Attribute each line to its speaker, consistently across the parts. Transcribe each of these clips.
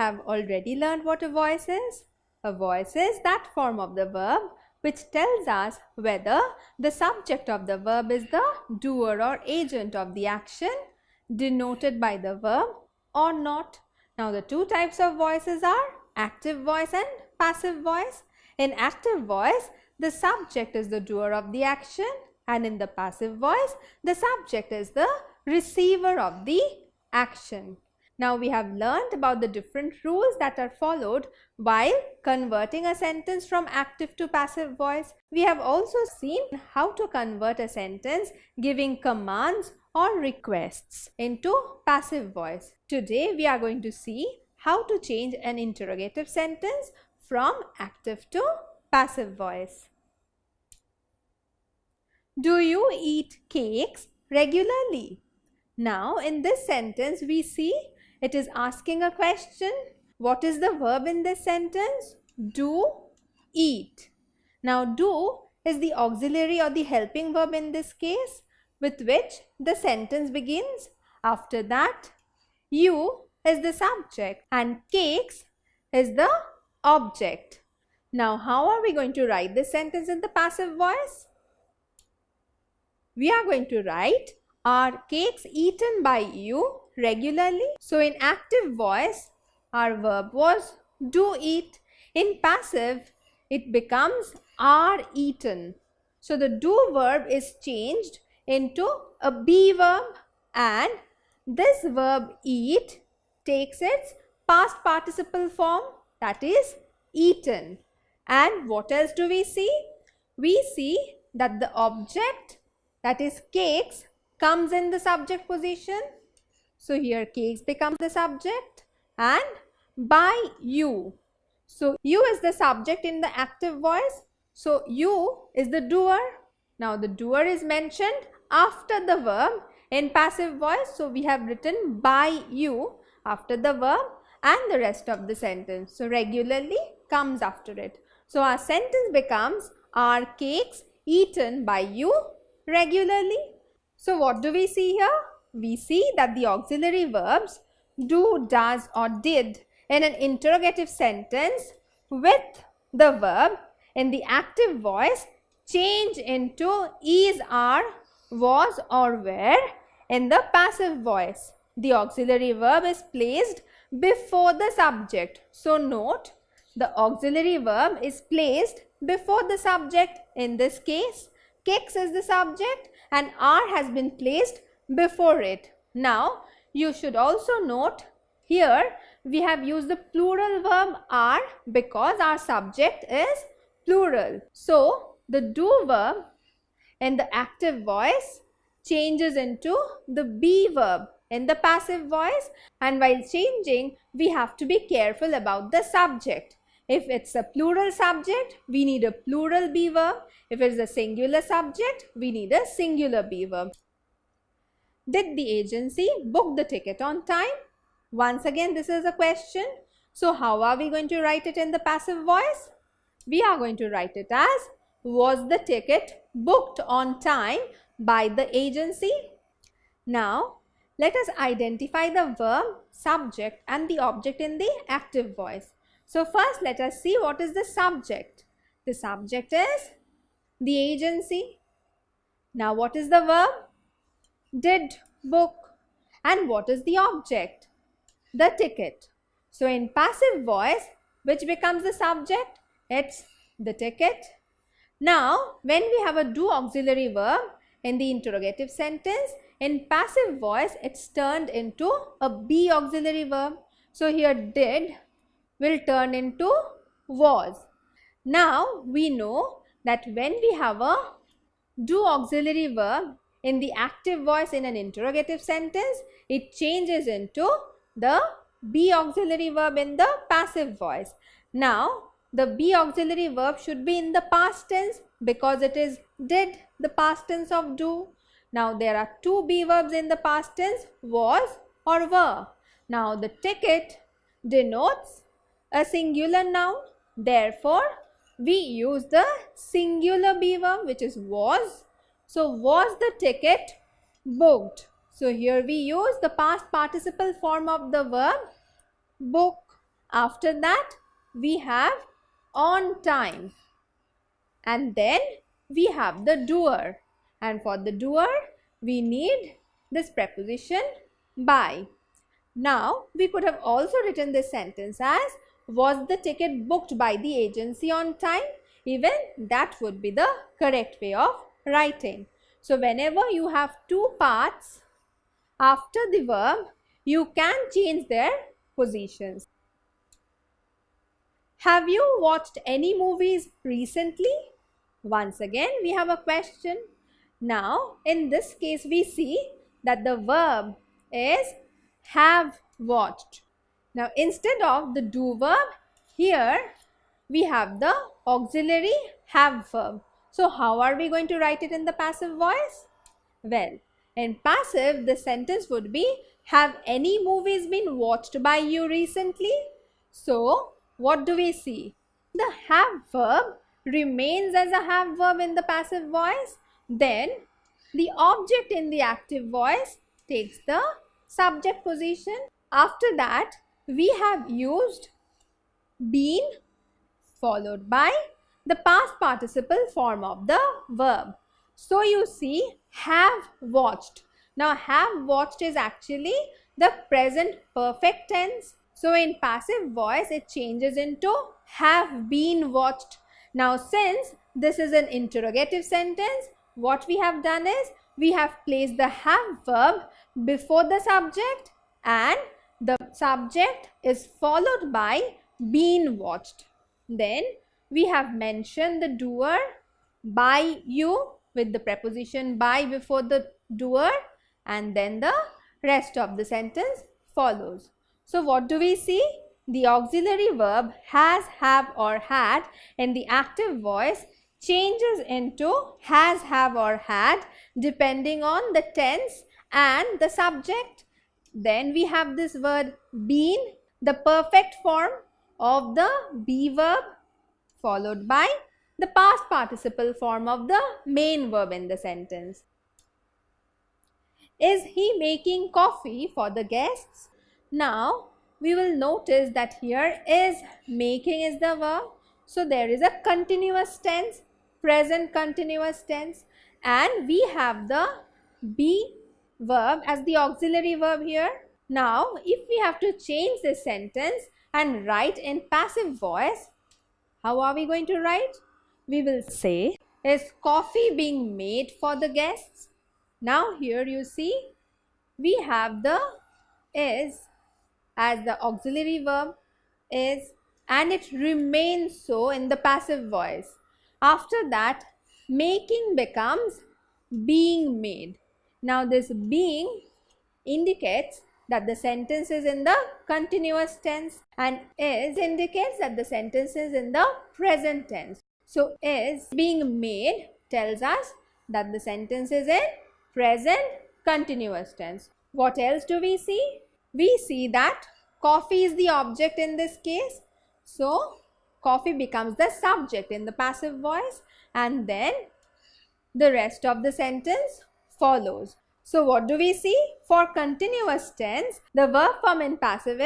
Speaker 1: have already learned what a voice is. A voice is that form of the verb which tells us whether the subject of the verb is the doer or agent of the action denoted by the verb or not. Now, the two types of voices are active voice and passive voice. In active voice, the subject is the doer of the action, and in the passive voice, the subject is the receiver of the action. Now, we have learned about the different rules that are followed while converting a sentence from active to passive voice. We have also seen how to convert a sentence giving commands or requests into passive voice. Today, we are going to see how to change an interrogative sentence from active to passive voice. Do you eat cakes regularly? Now, in this sentence, we see it is asking a question. What is the verb in this sentence? Do, eat. Now, do is the auxiliary or the helping verb in this case, with which the sentence begins. After that, you is the subject and cakes is the object. Now, how are we going to write this sentence in the passive voice? We are going to write, are cakes eaten by you regularly? So, in active voice, our verb was do eat. In passive, it becomes are eaten. So, the do verb is changed into a be verb, and this verb eat takes its past participle form, that is eaten. And what else do we see? We see that the object, that is cakes, comes in the subject position. So, here cakes becomes the subject and by you. So, you is the subject in the active voice. So, you is the doer. Now, the doer is mentioned after the verb in passive voice. So, we have written by you after the verb and the rest of the sentence. So, regularly comes after it. So, our sentence becomes, are cakes eaten by you regularly? So, what do we see here? We see that the auxiliary verbs do, does or did in an interrogative sentence with the verb in the active voice change into is, are, was or were in the passive voice. The auxiliary verb is placed before the subject. So, note, the auxiliary verb is placed before the subject. In this case, cakes is the subject and are has been placed before it. Now, you should also note here we have used the plural verb are because our subject is plural. So, the do verb in the active voice changes into the be verb in the passive voice, and while changing we have to be careful about the subject. If it's a plural subject, we need a plural be verb. If it's a singular subject, we need a singular be verb. Did the agency book the ticket on time? Once again, this is a question. So, how are we going to write it in the passive voice? We are going to write it as, was the ticket booked on time by the agency? Now, let us identify the verb, subject and the object in the active voice. So, first let us see what is the subject. The subject is the agency. Now, what is the verb? Did book. And what is the object? The ticket. So, in passive voice, which becomes the subject? It's the ticket. Now, when we have a do auxiliary verb in the interrogative sentence, in passive voice, it's turned into a be auxiliary verb. So, here did will turn into was. Now, we know that when we have a do auxiliary verb in the active voice in an interrogative sentence, it changes into the be auxiliary verb in the passive voice. Now, the be auxiliary verb should be in the past tense because it is did, the past tense of do. Now, there are two be verbs in the past tense, was or were. Now, the ticket denotes a singular noun. Therefore, we use the singular be verb, which is was. So, was the ticket booked? So, here we use the past participle form of the verb book. After that, we have on time. And then we have the doer. And for the doer, we need this preposition by. Now, we could have also written this sentence as, was the ticket booked by the agency on time? Even that would be the correct way of writing. So, whenever you have two parts after the verb, you can change their positions. Have you watched any movies recently? Once again, we have a question. Now, in this case, we see that the verb is have watched. Now, instead of the do verb, here we have the auxiliary have verb. So, how are we going to write it in the passive voice? Well, in passive, the sentence would be, have any movies been watched by you recently? So, what do we see? The have verb remains as a have verb in the passive voice. Then, the object in the active voice takes the subject position. After that, we have used been followed by the past participle form of the verb. So, you see, have watched. Now, have watched is actually the present perfect tense. So, in passive voice, it changes into have been watched. Now, since this is an interrogative sentence, what we have done is, we have placed the have verb before the subject and the subject is followed by been watched. Then, we have mentioned the doer by you with the preposition by before the doer, and then the rest of the sentence follows. So, what do we see? The auxiliary verb has, have or had in the active voice changes into has, have or had depending on the tense and the subject. Then we have this word been, the perfect form of the be verb followed by the past participle form of the main verb in the sentence. Is he making coffee for the guests? Now, we will notice that here is making is the verb. So, there is a continuous tense, present continuous tense, and we have the be verb as the auxiliary verb here. Now, if we have to change this sentence and write in passive voice, how are we going to write? We will say, is coffee being made for the guests? Now, here you see, we have the is as the auxiliary verb is, and it remains so in the passive voice. After that, making becomes being made. Now, this being indicates that the sentence is in the continuous tense, and is indicates that the sentence is in the present tense. So, is being made tells us that the sentence is in present continuous tense. What else do we see? We see that coffee is the object in this case. So, coffee becomes the subject in the passive voice, and then the rest of the sentence follows. So, what do we see? For continuous tense, the verb form in passive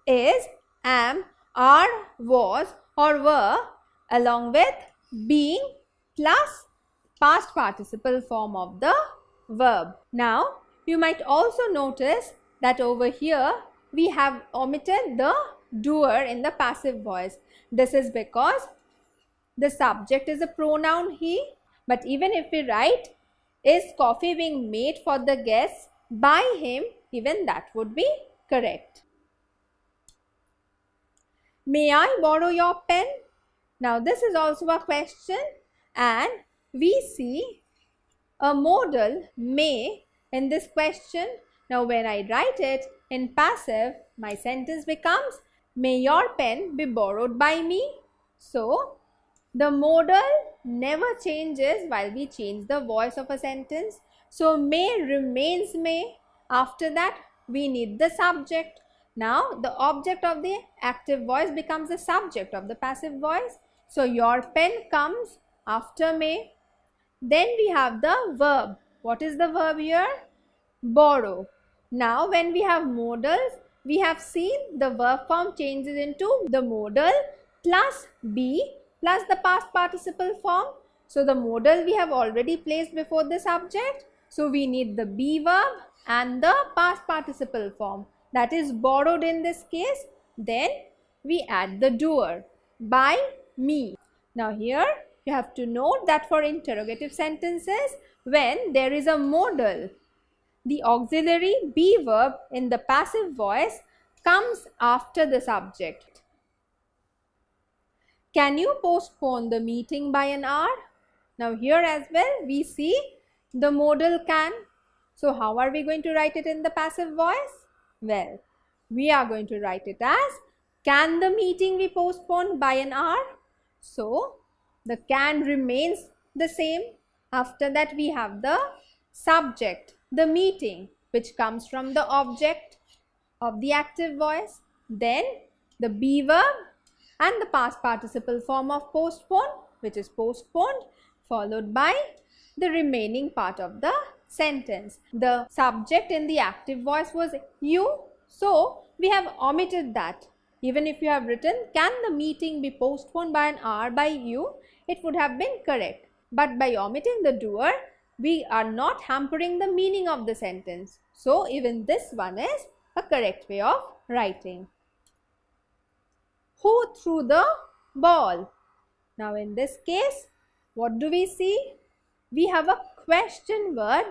Speaker 1: is, am, are, was or were along with being plus past participle form of the verb. Now, you might also notice that over here we have omitted the doer in the passive voice. This is because the subject is a pronoun he, but even if we write, is coffee being made for the guests by him, even that would be correct. May I borrow your pen? Now, this is also a question, and we see a modal may in this question. Now, when I write it in passive, my sentence becomes, may your pen be borrowed by me? So, the modal never changes while we change the voice of a sentence. So, may remains may. After that, we need the subject. Now, the object of the active voice becomes the subject of the passive voice. So, your pen comes after may. Then we have the verb. What is the verb here? Borrow. Now, when we have modals, we have seen the verb form changes into the modal plus be plus the past participle form. So the modal we have already placed before the subject. So we need the be verb and the past participle form, that is borrowed in this case. Then we add the doer, by me. Now here you have to note that for interrogative sentences, when there is a modal, the auxiliary be verb in the passive voice comes after the subject. Can you postpone the meeting by an hour? Now here as well we see the modal can. So how are we going to write it in the passive voice? Well, we are going to write it as, can the meeting be postponed by an hour? So the can remains the same. After that we have the subject, the meeting, which comes from the object of the active voice. Then the be verb and the past participle form of postpone, which is postponed, followed by the remaining part of the sentence. The subject in the active voice was you, so we have omitted that. Even if you have written, can the meeting be postponed by an hour by you, it would have been correct. But by omitting the doer, we are not hampering the meaning of the sentence. So even this one is a correct way of writing. Who threw the ball? Now in this case, what do we see? We have a question word,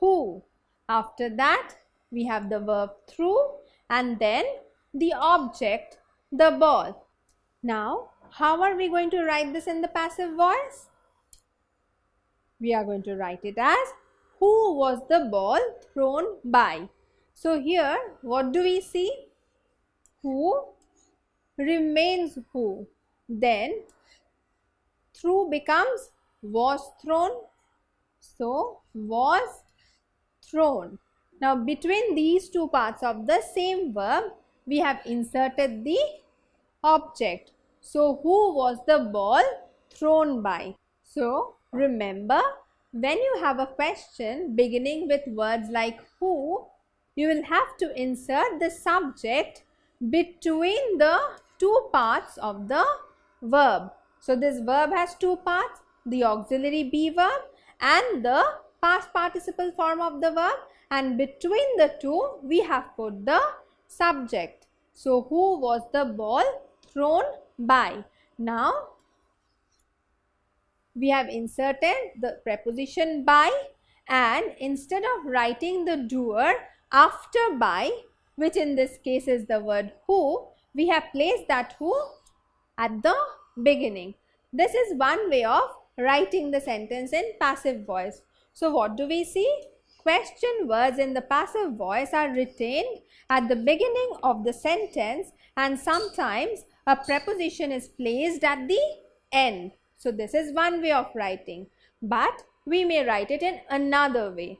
Speaker 1: who. After that, we have the verb threw and then the object, the ball. Now, how are we going to write this in the passive voice? We are going to write it as, who was the ball thrown by? So here, what do we see? Who remains who. Then, threw becomes was thrown. So, was thrown. Now, between these two parts of the same verb, we have inserted the object. So, who was the ball thrown by? So, remember, when you have a question beginning with words like who, you will have to insert the subject between the two parts of the verb. So, this verb has two parts, the auxiliary be verb and the past participle form of the verb, and between the two we have put the subject. So, who was the ball thrown by? Now, we have inserted the preposition by, and instead of writing the doer after by, which in this case is the word who, we have placed that who at the beginning. This is one way of writing the sentence in passive voice. So, what do we see? Question words in the passive voice are retained at the beginning of the sentence, and sometimes a preposition is placed at the end. So, this is one way of writing, but we may write it in another way.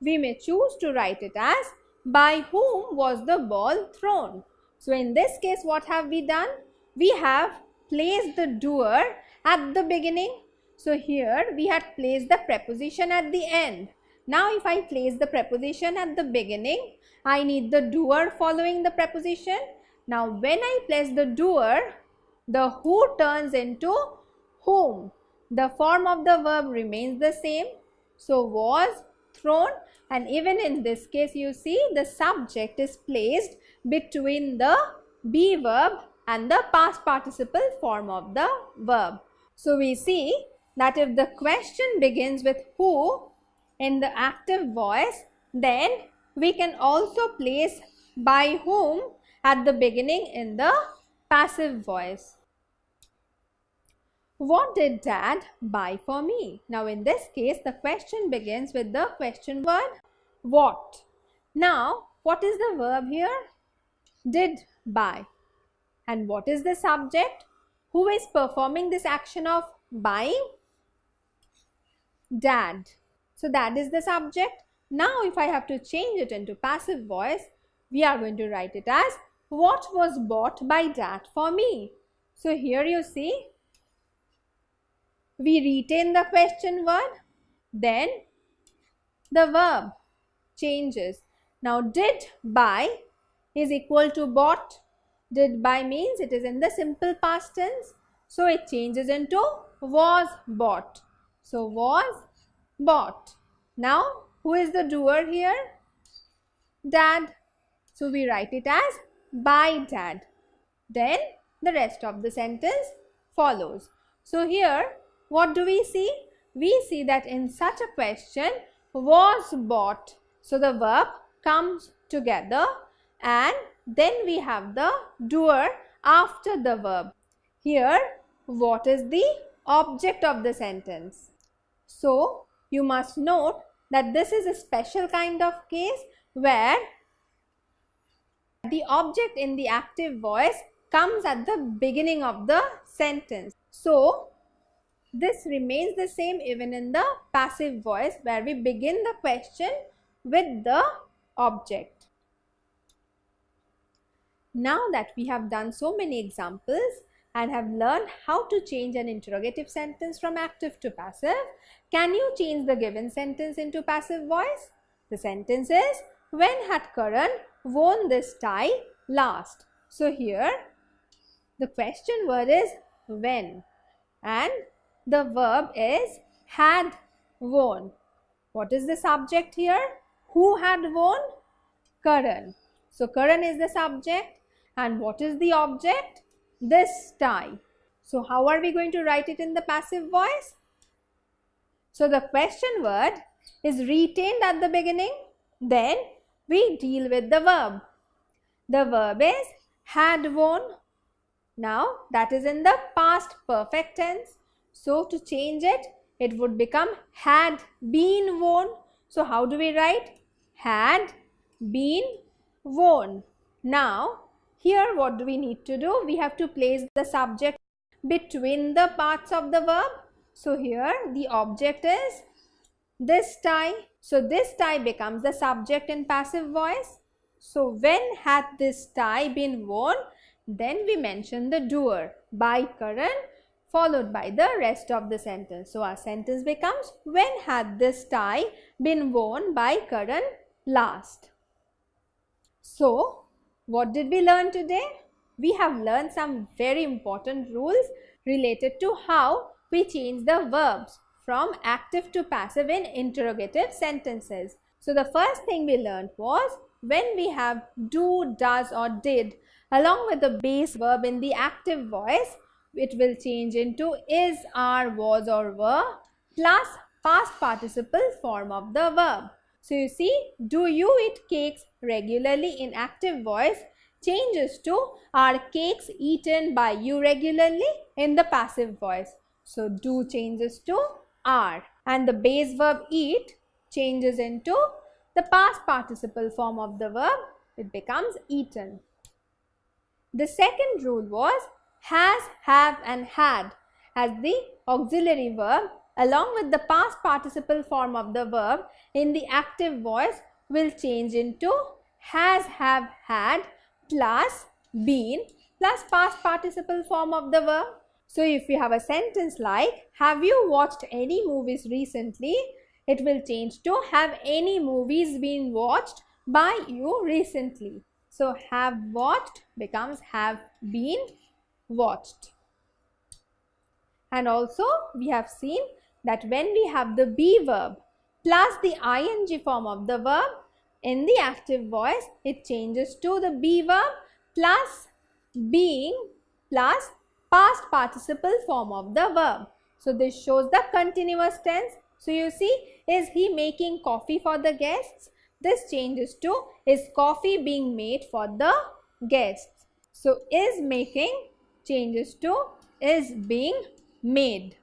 Speaker 1: We may choose to write it as, by whom was the ball thrown? So, in this case, what have we done? We have placed the doer at the beginning. So, here we had placed the preposition at the end. Now, if I place the preposition at the beginning, I need the doer following the preposition. Now, when I place the doer, the who turns into whom. The form of the verb remains the same. So, was thrown, and even in this case, you see the subject is placed between the be verb and the past participle form of the verb. So, we see that if the question begins with who in the active voice, then we can also place by whom at the beginning in the passive voice. What did Dad buy for me? Now, in this case, the question begins with the question word what. Now, what is the verb here? Did buy. And what is the subject? Who is performing this action of buying? Dad. So, that is the subject. Now, if I have to change it into passive voice, we are going to write it as, what was bought by Dad for me? So, here you see, we retain the question word, then the verb changes. Now, did buy is equal to bought. Did by means it is in the simple past tense. So it changes into was bought. So was bought. Now who is the doer here? Dad. So we write it as by dad. Then the rest of the sentence follows. So here what do we see? We see that in such a question, was bought. So the verb comes together and then we have the doer after the verb. Here what is the object of the sentence? So you must note that this is a special kind of case where the object in the active voice comes at the beginning of the sentence. So this remains the same even in the passive voice where we begin the question with the object. Now that we have done so many examples and have learned how to change an interrogative sentence from active to passive, can you change the given sentence into passive voice? The sentence is, when had Karan worn this tie last? So here the question word is when and the verb is had worn. What is the subject here? Who had worn? Karan. So Karan is the subject and what is the object? This tie. So how are we going to write it in the passive voice? So the question word is retained at the beginning. Then we deal with the verb. The verb is had worn. Now that is in the past perfect tense. So to change it, it would become had been worn. So how do we write? Had been worn. Now here what do we need to do? We have to place the subject between the parts of the verb. So here the object is this tie. So this tie becomes the subject in passive voice. So when had this tie been worn? Then we mention the doer by Karan followed by the rest of the sentence. So our sentence becomes, when had this tie been worn by Karan last? So what did we learn today? We have learned some very important rules related to how we change the verbs from active to passive in interrogative sentences. So the first thing we learned was, when we have do, does or did along with the base verb in the active voice, it will change into is, are, was or were plus past participle form of the verb. So you see, do you eat cakes regularly in active voice changes to, are cakes eaten by you regularly in the passive voice. So do changes to are and the base verb eat changes into the past participle form of the verb. It becomes eaten. The second rule was, has, have and had as the auxiliary verb along with the past participle form of the verb in the active voice will change into has, have, had plus been plus past participle form of the verb. So if you have a sentence like, have you watched any movies recently? It will change to, have any movies been watched by you recently? So have watched becomes have been watched. And also we have seen that when we have the be verb plus the ing form of the verb in the active voice, it changes to the be verb plus being plus past participle form of the verb. So this shows the continuous tense. So you see, is he making coffee for the guests? This changes to, is coffee being made for the guests? So is making changes to, is being made.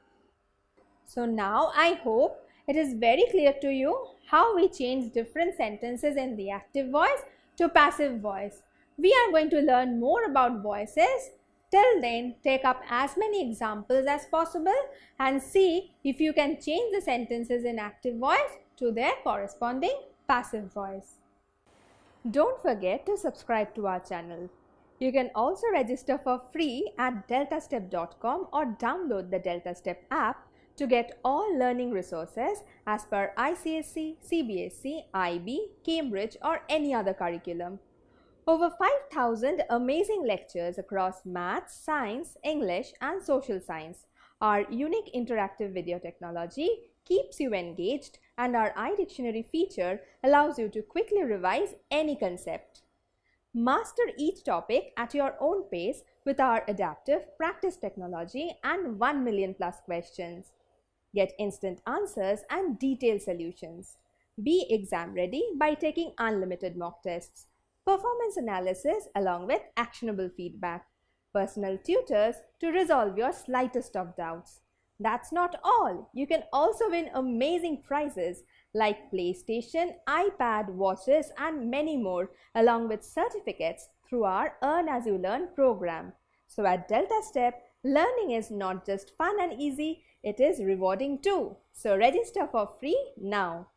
Speaker 1: So now I hope it is very clear to you how we change different sentences in the active voice to passive voice. We are going to learn more about voices. Till then, take up as many examples as possible and see if you can change the sentences in active voice to their corresponding passive voice. Don't forget to subscribe to our channel. You can also register for free at deltastep.com or download the DeltaStep app to get all learning resources as per ICSE, CBSE, IB, Cambridge or any other curriculum. Over 5,000 amazing lectures across maths, science, English, and social science. Our unique interactive video technology keeps you engaged, and our iDictionary feature allows you to quickly revise any concept. Master each topic at your own pace with our adaptive practice technology and 1 million plus questions. Get instant answers and detailed solutions. Be exam ready by taking unlimited mock tests, performance analysis along with actionable feedback, personal tutors to resolve your slightest of doubts. That's not all. You can also win amazing prizes like PlayStation, iPad, watches, and many more, along with certificates through our Earn As You Learn program. So at Delta Step, learning is not just fun and easy, it is rewarding too. So register for free now.